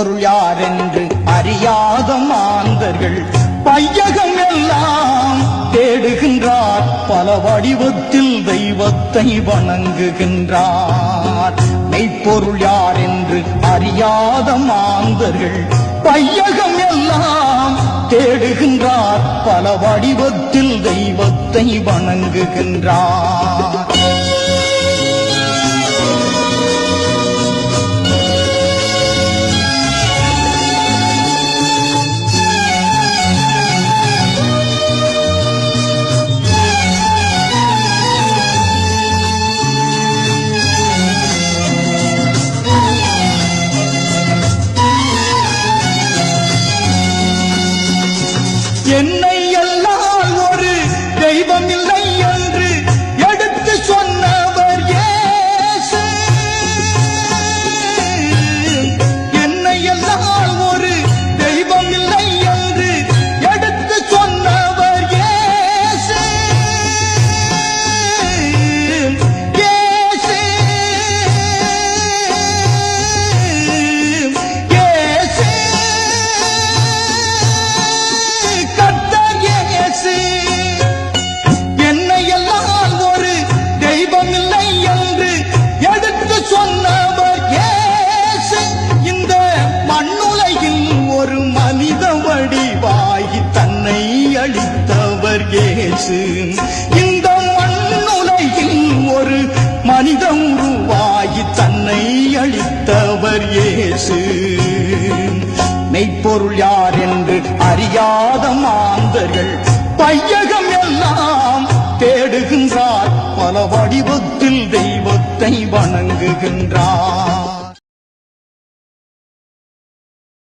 மெய்ப்பொருள் யாரென்று அறியாத மாந்தர்கள் பையகம் எல்லாம் தேடுகின்றார், பல வடிவத்தில் தெய்வத்தை வணங்குகின்றார். மெய்ப்பொருள் யாரென்று அறியாத மாந்தர்கள் பையகம் எல்லாம் தேடுகின்றார், பல வடிவத்தில் தெய்வத்தை வணங்குகின்றார். என்னை எல்லாம் ஒரு தெய்வம் இல்லை என்று எடுத்து சொன்னவர் இயேசு. என்னை எல்லாம் ஒரு தெய்வம் இல்லை என்று எடுத்து சொன்னவர் இயேசு. இயேசு என்னை எல்லாம் ஒரு தெய்வம் இல்லை என்று எடுத்து சொன்னவர் இயேசு. இந்த மண்ணுலகில் ஒரு மனித வடிவாகி தன்னை அளித்தவர் இயேசு. இந்த மண்ணுலகில் ஒரு மனித உருவாகி தன்னை அளித்தவர் இயேசு. மெய்ப்பொருள் யார் என்று அறியாத மாந்தர்கள் பையகம் எல்லாம் தேடுகின்றார், பல வடிவத்தில் தெய்வத்தை வணங்குகின்றார்.